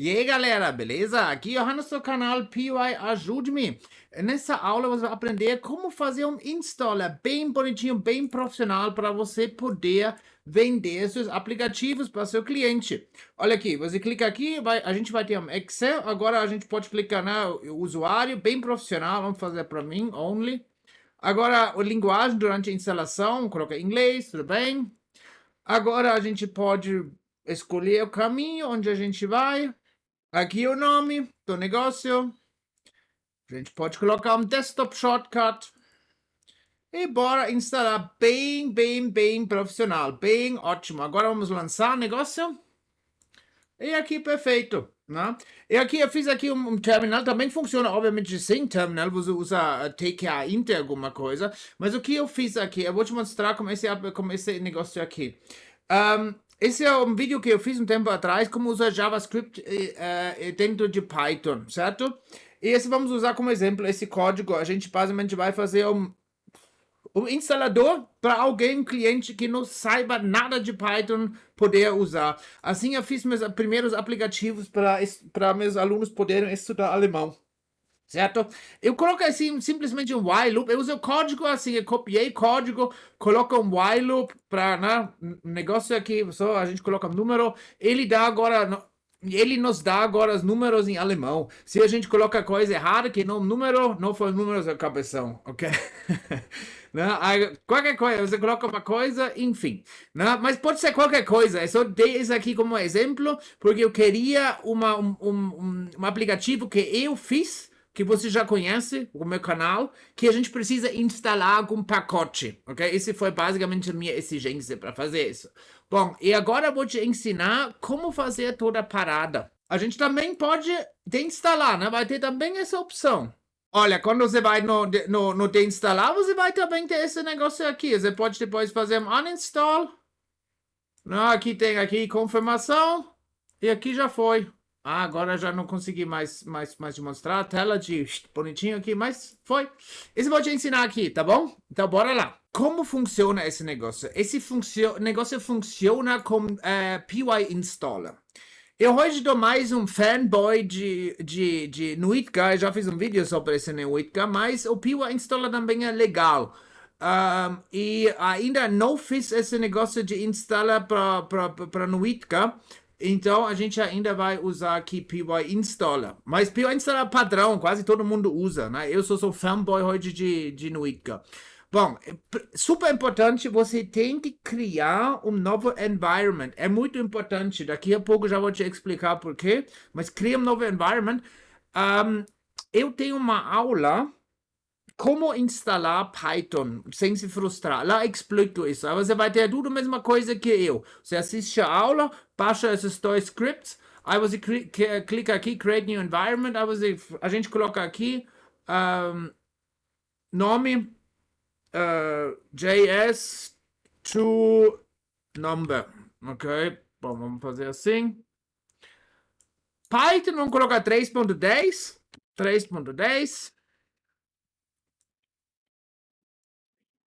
E aí, galera, beleza? Aqui é o Johannes do canal PY Ajude-me. Nessa aula você vai aprender como fazer um installer bem bonitinho, bem profissional para você poder vender seus aplicativos para seu cliente. Olha aqui, você clica aqui, a gente vai ter um Excel, agora a gente pode clicar no usuário, bem profissional, vamos fazer para mim, only. Agora, a linguagem durante a instalação, coloca inglês, tudo bem. Agora a gente pode escolher o caminho onde a gente vai. Aqui o nome do negócio. A gente pode colocar um desktop shortcut. E bora instalar bem profissional. Bem ótimo. Agora vamos lançar o negócio. E aqui, perfeito. Né? E aqui eu fiz aqui um terminal. Também funciona, obviamente, sem terminal. Você usa TKA Inter, alguma coisa. Mas o que eu fiz aqui? Eu vou te mostrar como esse negócio aqui. Esse é um vídeo que eu fiz um tempo atrás, como usar JavaScript dentro de Python, certo? E esse vamos usar como exemplo, esse código. A gente basicamente vai fazer um instalador para alguém, um cliente que não saiba nada de Python, poder usar. Assim eu fiz meus primeiros aplicativos para meus alunos poderem estudar alemão. Certo? Eu coloco assim, simplesmente um while loop. Eu uso o código assim, eu copiei código, coloco um while loop para negócio aqui, só a gente coloca um número, ele nos dá agora os números em alemão. Se a gente coloca coisa errada, que não número, não foi números é cabeção, ok? Qualquer coisa, você coloca uma coisa, enfim. Mas pode ser qualquer coisa. Eu só dei isso aqui como exemplo, porque eu queria um aplicativo que eu fiz, que você já conhece, o meu canal, que a gente precisa instalar com pacote, ok? Esse foi basicamente a minha exigência para fazer isso. Bom, e agora eu vou te ensinar como fazer toda a parada. A gente também pode deinstalar, né? Vai ter também essa opção. Olha, quando você vai no deinstalar, você vai também ter esse negócio aqui. Você pode depois fazer um uninstall. Aqui tem confirmação. E aqui já foi. Agora já não consegui mais te mostrar. A tela de bonitinho aqui, mas foi. Esse eu vou te ensinar aqui, tá bom? Então, bora lá. Como funciona esse negócio? Esse negócio funciona com PyInstaller. Eu hoje dou mais um fanboy de Nuitka. Eu já fiz um vídeo sobre esse Nuitka, mas o PyInstaller também é legal. E ainda não fiz esse negócio de instalar para Nuitka. Então, a gente ainda vai usar aqui PyInstaller. Mas PyInstaller é padrão, quase todo mundo usa, né? Eu sou fanboy hoje de Nuitka. Bom, super importante, você tem que criar um novo environment. É muito importante, daqui a pouco já vou te explicar por quê. Mas cria um novo environment. Eu tenho uma aula como instalar Python sem se frustrar. Lá explico isso. Você vai ter tudo a mesma coisa que eu. Você assiste a aula, baixa esses dois scripts, aí você clica aqui, Create New Environment, aí a gente coloca aqui nome JS to number. Ok? Bom, vamos fazer assim. Python, vamos colocar 3.10. 3.10.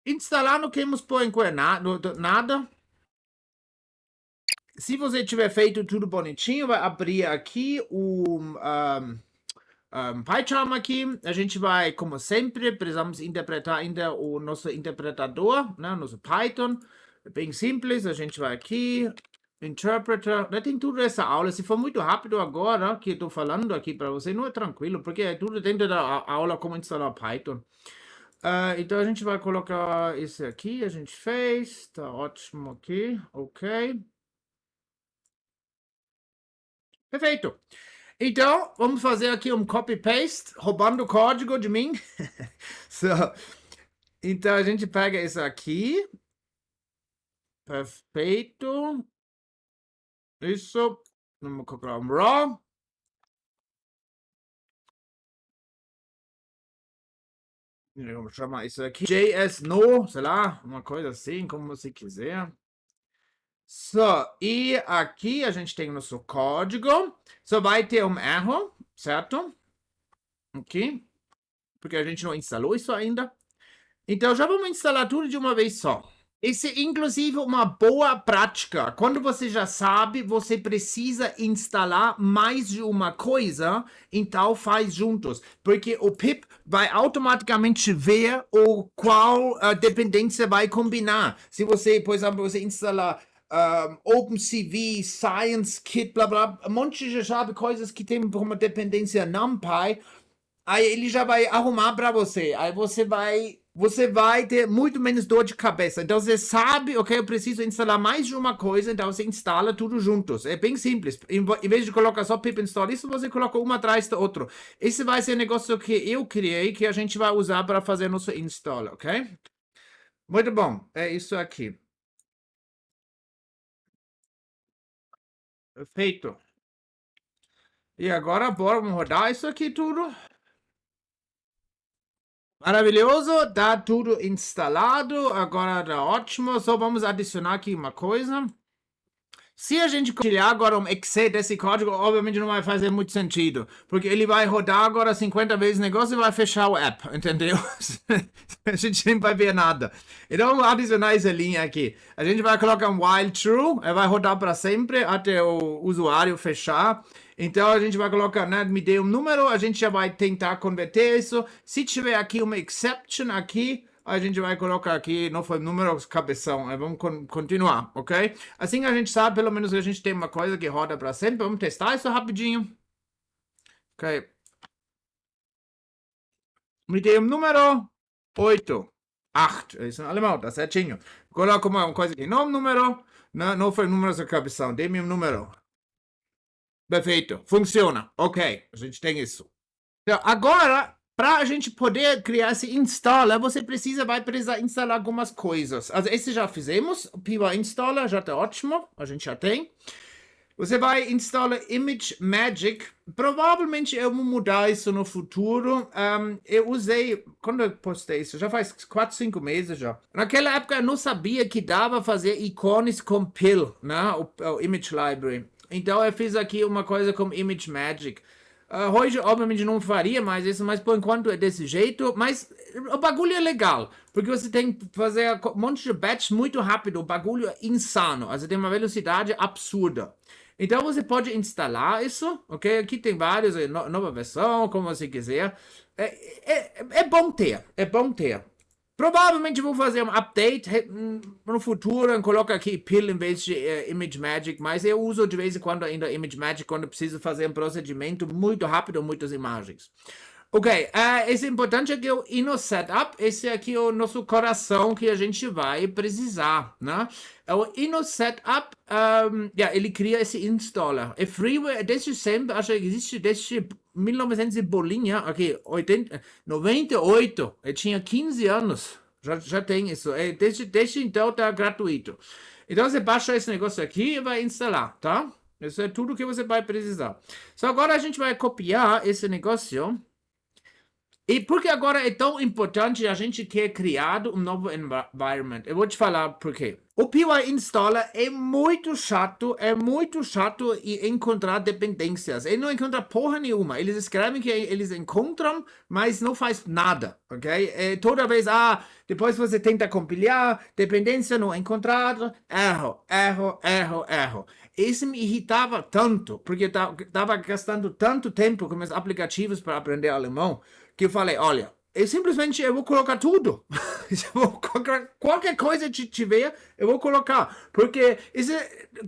Instalar não queremos por enquanto nada. Se você tiver feito tudo bonitinho, vai abrir aqui o PyCharm aqui. A gente vai, como sempre, precisamos interpretar ainda o nosso interpretador, né? Nosso Python. É bem simples. A gente vai aqui, Interpreter. Tem tudo essa aula. Se for muito rápido agora, que eu estou falando aqui para você, não é tranquilo, porque é tudo dentro da aula como instalar Python. Então a gente vai colocar esse aqui, a gente fez, tá ótimo aqui, ok. Perfeito. Então, vamos fazer aqui um copy-paste, roubando o código de mim. Então a gente pega isso aqui. Perfeito. Isso. Vamos colocar um raw. Vamos chamar isso aqui JS no, sei lá, uma coisa assim, como você quiser. E aqui a gente tem o nosso código. Vai ter um erro, certo? Aqui. Porque a gente não instalou isso ainda. Então já vamos instalar tudo de uma vez só. Isso é inclusive uma boa prática. Quando você já sabe, você precisa instalar mais de uma coisa, então faz juntos. Porque o pip vai automaticamente ver o qual dependência vai combinar. Se você, por exemplo, você instalar OpenCV, Science Kit, blá blá, um monte de sabe, coisas que tem uma dependência NumPy, aí ele já vai arrumar para você. Aí você vai ter muito menos dor de cabeça. Então você sabe, ok, eu preciso instalar mais de uma coisa, então você instala tudo juntos. É bem simples. Em vez de colocar só pip install isso, você coloca uma atrás da outra. Esse vai ser um negócio que eu criei, que a gente vai usar para fazer nosso install, ok? Muito bom. É isso aqui. Feito. E agora, bora, vamos rodar isso aqui tudo. Maravilhoso, tá tudo instalado, agora tá ótimo. Só vamos adicionar aqui uma coisa. Se a gente compartilhar agora um Excel desse código, obviamente não vai fazer muito sentido, porque ele vai rodar agora 50 vezes o negócio e vai fechar o app, entendeu? A gente nem vai ver nada. Então vamos adicionar essa linha aqui. A gente vai colocar um while true, ele vai rodar para sempre até o usuário fechar. Então a gente vai colocar, né, me dê um número, a gente já vai tentar converter isso. Se tiver aqui uma exception aqui, a gente vai colocar aqui, não foi número, cabeção. Vamos continuar, ok? Assim a gente sabe, pelo menos, que a gente tem uma coisa que roda para sempre. Vamos testar isso rapidinho. Ok. Me dê um número 8. 8. Isso em alemão, tá certinho. Coloca uma coisa aqui, não um número. Não foi número da cabeção. Dê-me um número. Perfeito. Funciona. Ok. A gente tem isso. Então, agora, para a gente poder criar esse installer, vai precisar instalar algumas coisas. Also, esse já fizemos, o PyInstaller já está ótimo, a gente já tem. Você vai instalar Image Magic. Provavelmente eu vou mudar isso no futuro. Eu usei, quando eu postei isso, já faz 4, 5 meses já. Naquela época eu não sabia que dava fazer ícones com PIL, né? O Image Library. Então eu fiz aqui uma coisa com Image Magic. Hoje, obviamente, não faria mais isso, mas por enquanto é desse jeito. Mas o bagulho é legal, porque você tem que fazer um monte de batch muito rápido. O bagulho é insano, also tem uma velocidade absurda. Então você pode instalar isso, ok? Aqui tem vários, nova versão, como você quiser. É bom ter, é bom ter. Provavelmente vou fazer um update no futuro e coloco aqui PIL em vez de Image Magic, mas eu uso de vez em quando ainda Image Magic quando preciso fazer um procedimento muito rápido, muitas imagens. Ok, esse é importante aqui é o Inno Setup, esse aqui é o nosso coração que a gente vai precisar, né? O Inno Setup, ele cria esse installer. É freeware, é desde sempre, acho que existe desde 1900 e bolinha, aqui, 98, eu tinha 15 anos, já tem isso, desde então tá gratuito. Então você baixa esse negócio aqui e vai instalar, tá? Isso é tudo que você vai precisar. Só agora a gente vai copiar esse negócio. E por que agora é tão importante a gente quer criar um novo environment? Eu vou te falar por quê. O PyInstaller é muito chato em encontrar dependências. Ele não encontra porra nenhuma. Eles escrevem que eles encontram, mas não faz nada, ok? Toda vez, depois você tenta compilar, dependência não encontrada, erro. Isso me irritava tanto, porque eu estava gastando tanto tempo com meus aplicativos para aprender alemão, que eu falei, olha, eu vou colocar tudo. Eu vou colocar qualquer coisa que tiver, eu vou colocar. Porque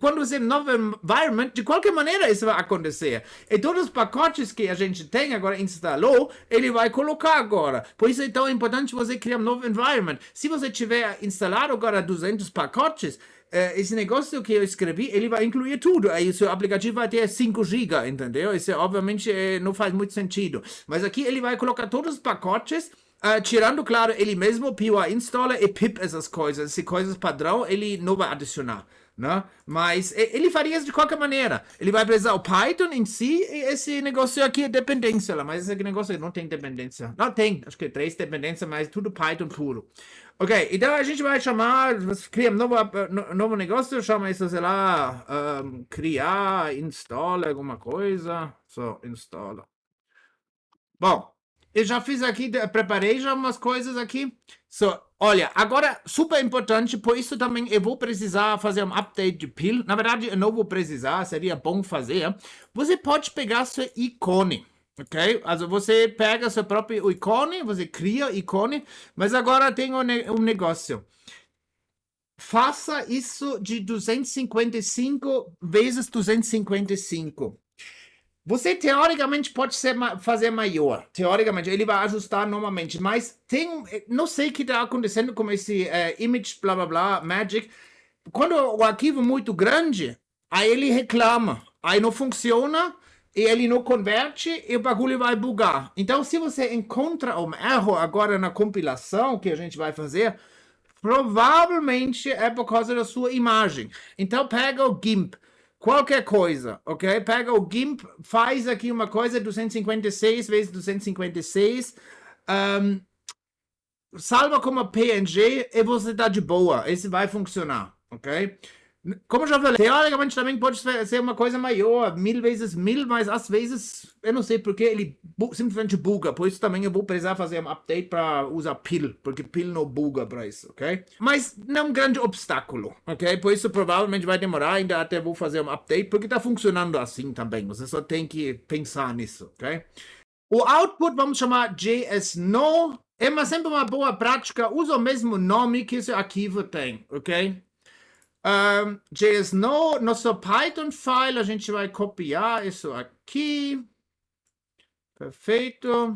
quando você tem um novo environment, de qualquer maneira isso vai acontecer. E todos os pacotes que a gente tem agora instalou, ele vai colocar agora. Por isso é tão importante você criar um novo environment. Se você tiver instalado agora 200 pacotes, esse negócio que eu escrevi, ele vai incluir tudo. Aí o seu aplicativo vai ter 5 GB, entendeu? Isso obviamente não faz muito sentido. Mas aqui ele vai colocar todos os pacotes, tirando, claro, ele mesmo, PyInstaller e pip, essas coisas padrão, ele não vai adicionar. Né? Mas ele faria isso de qualquer maneira. Ele vai precisar o Python em si e esse negócio aqui é dependência. Mas esse negócio não tem dependência. Não tem, acho que 3 dependências, mas tudo Python puro. Ok, então a gente vai chamar, cria um novo negócio, chama isso, sei lá, criar, installer, alguma coisa. Installer. Bom, eu já fiz aqui, preparei já umas coisas aqui. Olha, agora, super importante, por isso também eu vou precisar fazer um update de PIL. Na verdade, eu não vou precisar, seria bom fazer. Você pode pegar seu ícone, ok? Also, você pega seu próprio ícone, você cria ícone, mas agora tem um negócio. Faça isso de 255 vezes 255. Você, teoricamente, pode fazer maior. Teoricamente, ele vai ajustar normalmente. Mas não sei o que está acontecendo com esse image, blá, blá, blá, magic. Quando o arquivo é muito grande, aí ele reclama. Aí não funciona, e ele não converte, e o bagulho vai bugar. Então, se você encontra um erro agora na compilação, que a gente vai fazer, provavelmente é por causa da sua imagem. Então, pega o GIMP. Qualquer coisa, ok? Pega o GIMP, faz aqui uma coisa, 256 vezes 256, salva como PNG e você tá de boa. Esse vai funcionar, ok? Como eu já falei, teoricamente também pode ser uma coisa maior, 1000 vezes 1000, mas às vezes, eu não sei porque ele simplesmente buga. Por isso também eu vou precisar fazer um update para usar PIL, porque PIL não buga para isso, ok? Mas não é um grande obstáculo, ok? Por isso provavelmente vai demorar, ainda até vou fazer um update, porque tá funcionando assim também. Você só tem que pensar nisso, ok? O output vamos chamar JSNo. É sempre uma boa prática, usa o mesmo nome que esse arquivo tem, ok? JSNo, nosso Python file, a gente vai copiar isso aqui. Perfeito.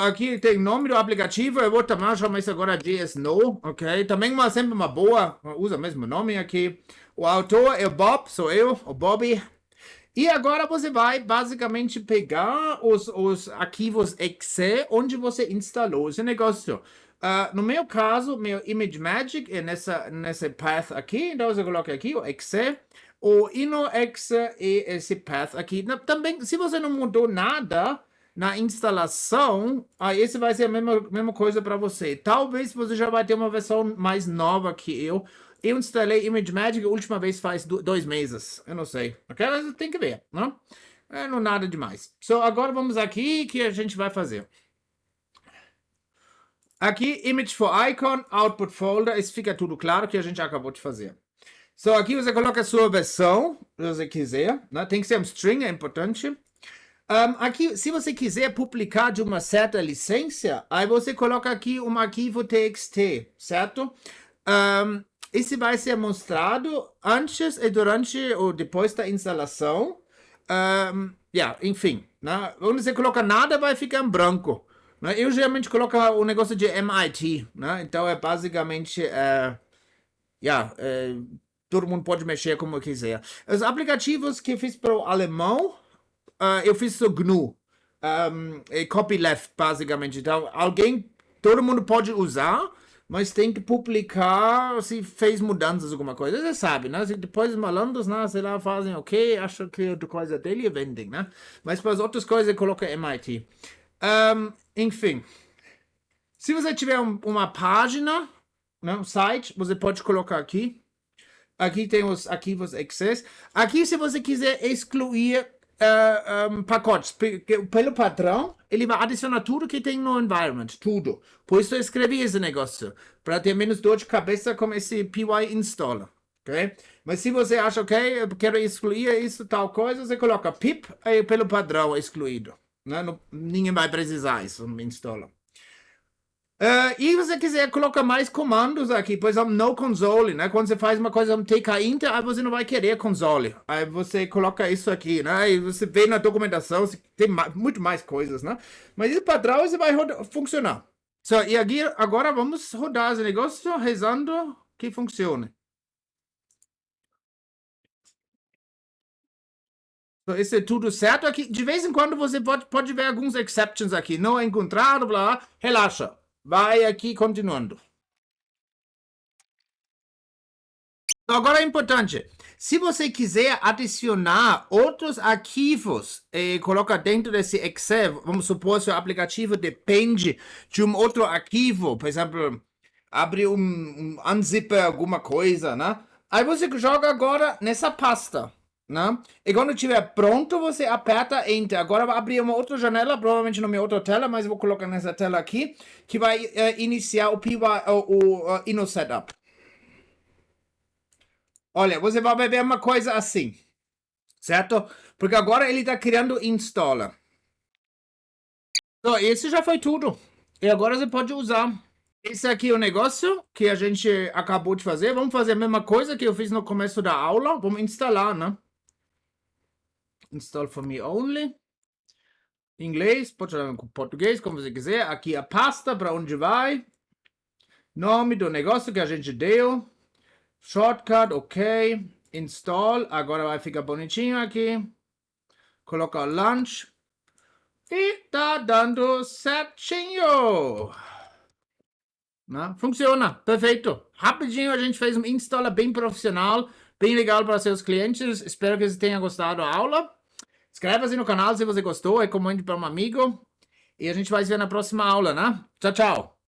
Aqui tem o nome do aplicativo, eu vou também chamar isso agora JSNo, ok? Também sempre uma boa, usa o mesmo nome aqui. O autor é o Bob, sou eu, o Bobby. E agora você vai basicamente pegar os arquivos exe onde você instalou esse negócio. No meu caso, meu ImageMagick é nessa path aqui, então você coloca aqui o exe, o InnoExe e esse path aqui. Também, se você não mudou nada na instalação, esse vai ser a mesma coisa para você. Talvez você já vai ter uma versão mais nova que eu. Eu instalei ImageMagick a última vez faz 2 meses. Eu não sei. Ok? Mas tem que ver, não? Não nada demais. Agora vamos aqui que a gente vai fazer. Aqui, Image for Icon, Output Folder. Isso fica tudo claro que a gente acabou de fazer. Aqui você coloca a sua versão, se você quiser. Né? Tem que ser um string, é importante. Aqui, se você quiser publicar de uma certa licença, aí você coloca aqui um arquivo txt, certo? Esse vai ser mostrado antes e durante ou depois da instalação. Enfim, né? Quando você coloca nada, vai ficar em branco. Né? Eu geralmente coloco o negócio de MIT, né? Então é basicamente, todo mundo pode mexer como quiser. Os aplicativos que eu fiz para o alemão, eu fiz o GNU, copyleft, basicamente. Então, todo mundo pode usar, mas tem que publicar se fez mudanças, alguma coisa. Você sabe, né? Depois os malandros, né, sei lá, fazem ok, acham que é coisa dele e vendem, né? Mas para as outras coisas, coloca MIT. Enfim, se você tiver uma página, né, um site, você pode colocar aqui. Aqui tem os arquivos exe. Aqui, se você quiser excluir pacotes, pelo padrão, ele vai adicionar tudo que tem no environment, tudo. Por isso eu escrevi esse negócio, para ter menos dor de cabeça com esse PyInstaller, ok? Mas se você acha, ok, eu quero excluir isso, tal coisa, você coloca pip, aí pelo padrão excluído. Né? Ninguém vai precisar isso no installer. E você quiser colocar mais comandos aqui, por exemplo, no console, né? Quando você faz uma coisa no tk-inter, aí você não vai querer console. Aí você coloca isso aqui, né? E você vê na documentação, tem muito mais coisas, né? Mas esse padrão você vai funcionar. E aqui, agora vamos rodar esse negócio rezando que funcione. Isso é tudo certo aqui. De vez em quando você pode ver alguns exceptions aqui. Não é encontrado, blá, blá. Relaxa. Vai aqui continuando. Agora é importante. Se você quiser adicionar outros arquivos e colocar dentro desse Excel, vamos supor que o aplicativo depende de um outro arquivo, por exemplo, abre um unzipper, alguma coisa, né? Aí você joga agora nessa pasta. né? E quando estiver pronto, você aperta Enter. Agora vai abrir uma outra janela, provavelmente na minha outra tela, mas eu vou colocar nessa tela aqui, que vai iniciar o Inno Setup. Olha, você vai ver uma coisa assim, certo? Porque agora ele está criando installer. Então, esse já foi tudo. E agora você pode usar. Esse aqui é o negócio que a gente acabou de fazer. Vamos fazer a mesma coisa que eu fiz no começo da aula. Vamos instalar, né? Install for me only. Inglês, pode falar em português, como você quiser. Aqui a pasta para onde vai. Nome do negócio que a gente deu. Shortcut, ok. Install. Agora vai ficar bonitinho aqui. Coloca launch. E tá dando certinho. Né? Funciona, perfeito. Rapidinho a gente fez um installer bem profissional, bem legal para seus clientes. Espero que você tenha gostado da aula. Inscreva-se no canal se você gostou e comente para um amigo. E a gente vai se ver na próxima aula, né? Tchau, tchau.